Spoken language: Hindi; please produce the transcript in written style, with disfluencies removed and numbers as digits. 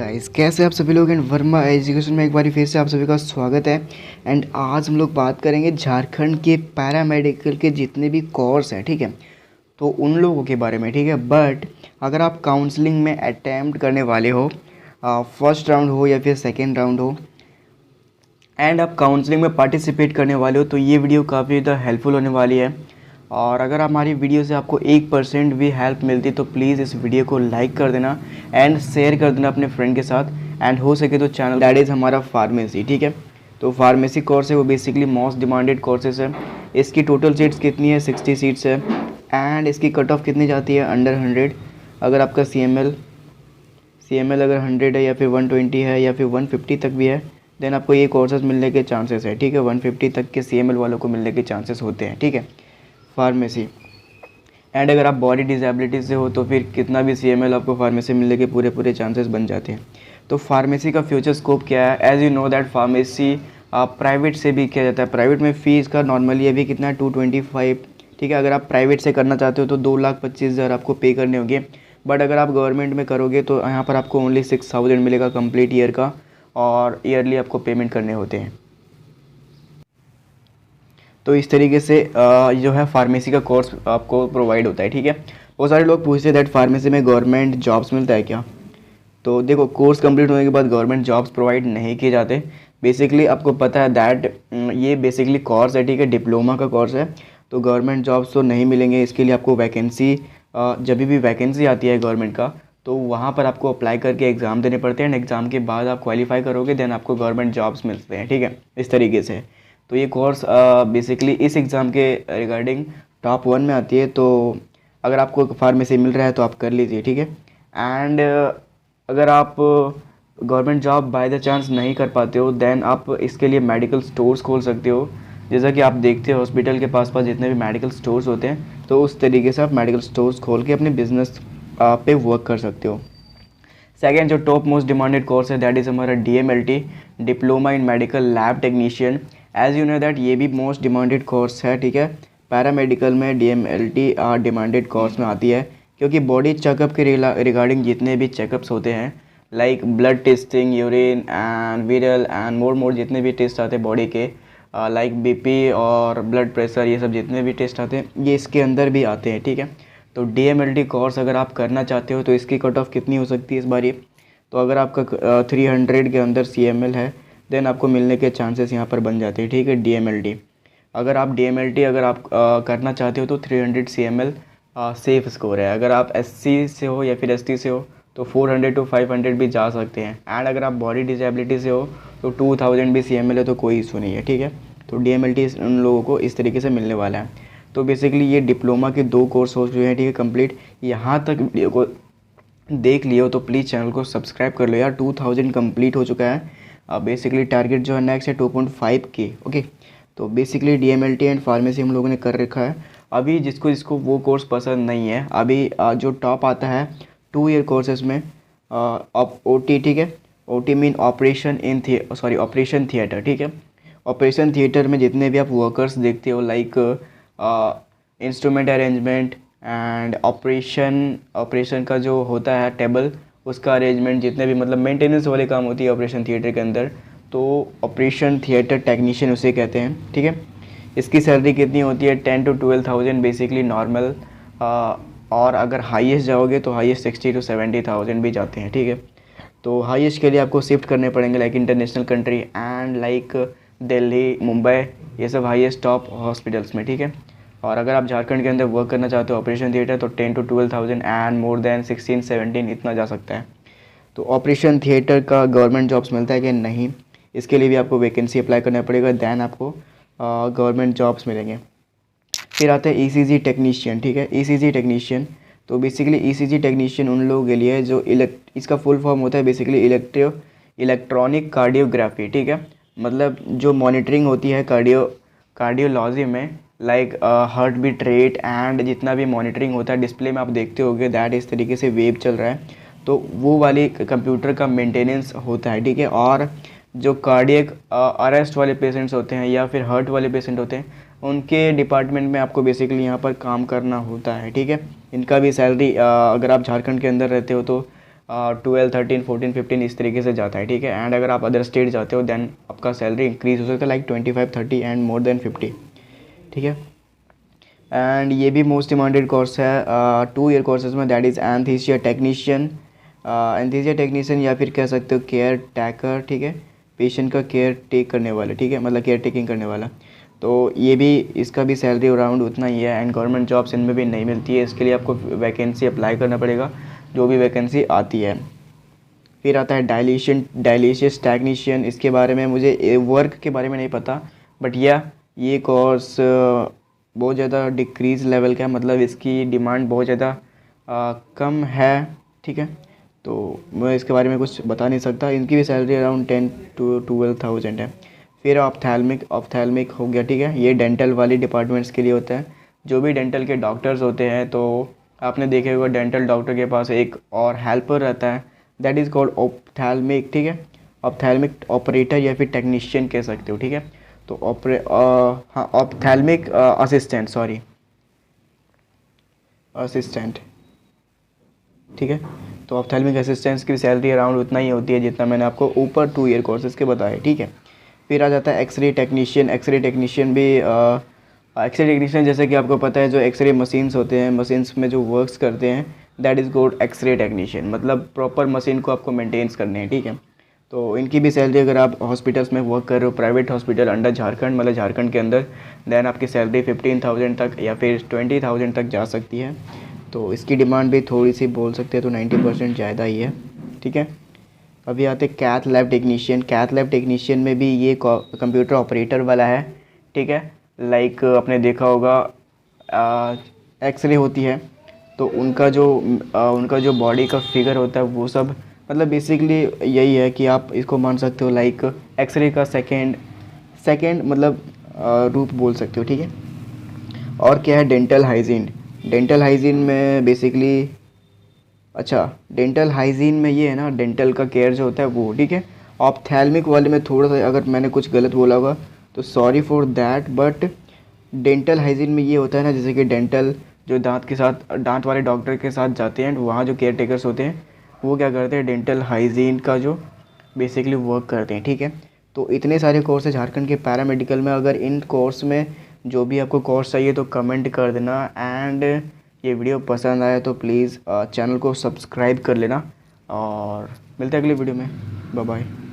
गाइस, कैसे आप सभी लोग। एंड वर्मा एजुकेशन में एक बार फिर से आप सभी का स्वागत है। एंड आज हम लोग बात करेंगे झारखंड के पैरामेडिकल के जितने भी कोर्स हैं, ठीक है, तो उन लोगों के बारे में, ठीक है। बट अगर आप काउंसलिंग में अटैम्प्ट करने वाले हो, फर्स्ट राउंड हो या फिर सेकेंड राउंड हो, एंड आप काउंसलिंग में पार्टिसिपेट करने वाले हो, तो ये वीडियो काफ़ी ज़्यादा हेल्पफुल होने वाली है। और अगर हमारी वीडियो से आपको 1% भी हेल्प मिलती तो प्लीज़ इस वीडियो को लाइक कर देना एंड शेयर कर देना अपने फ्रेंड के साथ। एंड हो सके तो चैनल दैट इज़ हमारा फार्मेसी, ठीक है। तो फार्मेसी कोर्स है वो बेसिकली मोस्ट डिमांडेड कोर्सेज है। इसकी टोटल सीट्स कितनी है? 60 सीट्स है। एंड इसकी कट ऑफ कितनी जाती है? अंडर 100। अगर आपका सी एम एल अगर 100 है या फिर 120 है या फिर 150 तक भी है, देन आपको ये कोर्सेज मिलने के चांसेस है, ठीक है। 150 तक के सी वालों को मिलने के चांसेस होते हैं, ठीक है, फार्मेसी। एंड अगर आप बॉडी डिसेबिलिटी से हो तो फिर कितना भी सी आपको फार्मेसी मिलने के पूरे चांसेस बन जाते हैं। तो फार्मेसी का फ्यूचर स्कोप क्या है? As you know that pharmacy private से भी किया जाता है। प्राइवेट में फ़ीस का नॉर्मली अभी कितना है? 225, ठीक है। अगर आप प्राइवेट से करना चाहते हो तो 2,25,000 आपको पे करने होंगे। बट अगर आप गवर्नमेंट में करोगे तो यहाँ पर आपको ओनली 6,000 मिलेगा कंप्लीट ईयर का, और ईयरली आपको पेमेंट करने होते हैं। तो इस तरीके से जो है फार्मेसी का कोर्स आपको प्रोवाइड होता है, ठीक है। बहुत सारे लोग पूछते हैं दैट फार्मेसी में गवर्नमेंट जॉब्स मिलता है क्या? तो देखो, कोर्स कंप्लीट होने के बाद गवर्नमेंट जॉब्स प्रोवाइड नहीं किए जाते। बेसिकली आपको पता है दैट ये बेसिकली कोर्स है, ठीक है, डिप्लोमा का कोर्स है। तो गवर्नमेंट जॉब्स तो नहीं मिलेंगे। इसके लिए आपको वैकेंसी, जब भी वैकेंसी आती है गवर्नमेंट का, तो वहाँ पर आपको अप्लाई करके एग्ज़ाम देने पड़ते हैं। एंड एग्ज़ाम के बाद आप क्वालिफाई करोगे, देन आपको गवर्नमेंट जॉब्स मिलते हैं, ठीक है, इस तरीके से। तो ये कोर्स बेसिकली इस एग्ज़ाम के रिगार्डिंग टॉप 1 में आती है। तो अगर आपको फार्मेसी मिल रहा है तो आप कर लीजिए, ठीक है। एंड अगर आप government job by the chance नहीं कर पाते हो, देन आप इसके लिए मेडिकल स्टोर्स खोल सकते हो। जैसा कि आप देखते हो हॉस्पिटल के पास जितने भी मेडिकल स्टोर्स होते हैं, तो उस तरीके से आप मेडिकल स्टोर्स खोल के अपने बिजनेस पे वर्क कर सकते हो। सेकेंड जो टॉप मोस्ट डिमांडेड कोर्स है दैट इज़ हमारा DMLT, diploma in medical lab technician. As you know that ये भी मोस्ट डिमांडेड कोर्स है, ठीक है। पैरामेडिकल में DMLT डिमांडेड कोर्स में आती है, क्योंकि बॉडी चेकअप के रिगार्डिंग जितने भी चेकअप्स होते हैं, like blood testing, urine and विरल एंड मोर जितने भी टेस्ट आते हैं बॉडी के, लाइक BP और ब्लड प्रेशर, ये सब जितने भी टेस्ट आते हैं ये इसके अंदर भी आते हैं, ठीक है। तो DMLT कोर्स अगर आप करना चाहते हो तो इसकी कट ऑफ कितनी हो सकती है इस बार? तो अगर आपका 300 के अंदर CML है, देन आपको मिलने के चांसेस यहाँ पर बन जाते हैं, ठीक है। DMLT अगर आप करना चाहते हो तो 300 CML सेफ स्कोर है। अगर आप SC से हो या फिर ST से हो तो 400 to 500 भी जा सकते हैं। एंड अगर आप बॉडी डिसेबिलिटी से हो तो 2000 भी CML है, तो कोई इशू नहीं है, ठीक है। तो DMLT उन लोगों को इस तरीके से मिलने वाला है। तो बेसिकली ये डिप्लोमा के 2 कोर्स हो चुके हैं, ठीक है, कंप्लीट। यहाँ तक वीडियो को देख लियो तो प्लीज़ चैनल को सब्सक्राइब कर लो यार। 2000 कंप्लीट हो चुका है। बेसिकली टारगेट जो है नेक्स्ट है 2.5K, ओके। तो बेसिकली DMLT एंड फार्मेसी हम लोगों ने कर रखा है। अभी जिसको जिसको वो कोर्स पसंद नहीं है, अभी जो टॉप आता है 2 ईयर कोर्सेज में OT, ठीक है। OT मीन ऑपरेशन थिएटर, ठीक है। ऑपरेशन थिएटर में जितने भी आप वर्कर्स देखते हो, like instrument arrangement and operation का जो होता है टेबल, उसका अरेंजमेंट, जितने भी मतलब मेंटेनेंस वाले काम होती है ऑपरेशन थिएटर के अंदर, तो ऑपरेशन थिएटर टेक्नीशियन उसे कहते हैं, ठीक है। इसकी सैलरी कितनी होती है? 10 to 12,000 बेसिकली नॉर्मल, और अगर हाईएस्ट जाओगे तो हाईएस्ट 60 to 70,000 भी जाते हैं, ठीक है। तो हाईएस्ट के लिए आपको शिफ्ट करने पड़ेंगे like international country and like Delhi, Mumbai, ये सब हाईएस्ट टॉप हॉस्पिटल्स में, ठीक है। और अगर आप झारखंड के अंदर वर्क करना चाहते हो ऑपरेशन थिएटर, तो 10 to 12,000 एंड मोर देन 16-17 इतना जा सकता है। तो ऑपरेशन थिएटर का गवर्नमेंट जॉब्स मिलता है कि नहीं, इसके लिए भी आपको वैकेंसी अप्लाई करना पड़ेगा, दैन आपको गवर्नमेंट जॉब्स मिलेंगे। फिर आता है ECG टेक्नीशियन, ठीक है। ECG टेक्नीशियन, तो बेसिकली ECG टेक्नीशियन उन लोगों के लिए जो इसका फुल फॉर्म होता है बेसिकली इलेक्ट्रॉनिक कार्डियोग्राफी, ठीक है। मतलब जो मॉनिटरिंग होती है कार्डियोलॉजी में, like heart beat rate and जितना भी मॉनिटरिंग होता है, डिस्प्ले में आप देखते होगे दैट इस तरीके से वेव चल रहा है, तो वो वाली कंप्यूटर का मेंटेनेंस होता है, ठीक है। और जो कार्डियक अरेस्ट वाले पेशेंट्स होते हैं या फिर हार्ट वाले पेशेंट होते हैं, उनके डिपार्टमेंट में आपको बेसिकली यहाँ पर काम करना होता है, ठीक है। इनका भी सैलरी, अगर आप झारखंड के अंदर रहते हो तो 12, 13, 14, 15 इस तरीके से जाता है, ठीक है। एंड अगर आप अदर स्टेट जाते हो देन आपका सैलरी इंक्रीज हो सकता है लाइक 25, 30 एंड मोर देन 50, ठीक है। एंड ये भी मोस्ट डिमांडेड कोर्स है 2 ईयर कोर्सेज में, that is anaesthesia technician. Anaesthesia technician या फिर कह सकते हो केयर टेकर, ठीक है, पेशेंट का केयर टेक करने वाला, ठीक है, मतलब केयर टेकिंग करने वाला। तो ये भी, इसका भी सैलरी अराउंड उतना ही है। एंड गवर्नमेंट जॉब्स इनमें भी नहीं मिलती है, इसके लिए आपको वैकेंसी अप्लाई करना पड़ेगा, जो भी वैकेंसी आती है। फिर आता है डायलिसिस टेक्नीशियन। इसके बारे में मुझे वर्क के बारे में नहीं पता, बट ये कोर्स बहुत ज़्यादा डिक्रीज लेवल का है, मतलब इसकी डिमांड बहुत ज़्यादा कम है, ठीक है। तो मैं इसके बारे में कुछ बता नहीं सकता। इनकी भी सैलरी अराउंड 10 to 12,000 है। फिर ऑप्थेल्मिक हो गया, ठीक है, ये डेंटल वाली डिपार्टमेंट्स के लिए होता है। जो भी डेंटल के डॉक्टर्स होते हैं, तो आपने देखे होगा डेंटल डॉक्टर के पास एक और हेल्पर रहता है, दैट इज़ कॉल्ड ऑप्थेल्मिक, ठीक है। ऑप्थेल्मिक ऑपरेटर या फिर टेक्नीशियन कह सकते हो, ठीक है। तो ऑप्थेल्मिक असिस्टेंट, ठीक है। तो ऑप्थेल्मिक असिस्टेंट्स की सैलरी अराउंड उतना ही होती है जितना मैंने आपको ऊपर 2 ईयर कोर्सेज के बताए, ठीक है। फिर आ जाता है एक्सरे टेक्नीशियन। एक्सरे टेक्नीशियन जैसे कि आपको पता है, जो एक्सरे मशीन्स होते हैं, मशीन्स में जो वर्क्स करते हैं, that is called x ray technician, मतलब प्रॉपर मशीन को आपको मेंटेन्स करने हैं, ठीक है। तो इनकी भी सैलरी, अगर आप हॉस्पिटल्स में वर्क कर रहे हो, प्राइवेट हॉस्पिटल अंडर झारखंड, मतलब झारखंड के अंदर, देन आपकी सैलरी 15,000 तक या फिर 20,000 तक जा सकती है। तो इसकी डिमांड भी थोड़ी सी बोल सकते हैं तो 90% ज़्यादा ही है, ठीक है। अभी आते cath lab technician. Cath lab technician में भी ये कंप्यूटर ऑपरेटर वाला है, ठीक है। लाइक आपने देखा होगा एक्सरे होती है, तो उनका जो बॉडी का फिगर होता है वो सब, मतलब बेसिकली यही है कि आप इसको मान सकते हो लाइक एक्सरे का सेकेंड मतलब रूप बोल सकते हो, ठीक है। और क्या है, डेंटल हाइजीन में बेसिकली, अच्छा, डेंटल हाइजीन में ये है ना, डेंटल का केयर जो होता है वो, ठीक है। ऑप्थेल्मिक वाले में थोड़ा सा अगर मैंने कुछ गलत बोला होगा तो sorry for that, but dental hygiene में ये होता है ना, जैसे कि डेंटल जो दांत वाले डॉक्टर के साथ जाते हैं, वहाँ जो केयर टेकर्स होते हैं वो क्या करते हैं, डेंटल हाइजीन का जो बेसिकली वर्क करते हैं, ठीक है। तो इतने सारे कोर्स है झारखंड के पैरामेडिकल में। अगर इन कोर्स में जो भी आपको कोर्स चाहिए तो कमेंट कर देना। एंड ये वीडियो पसंद आया तो प्लीज़ चैनल को सब्सक्राइब कर लेना, और मिलते हैं अगली वीडियो में। Bye bye.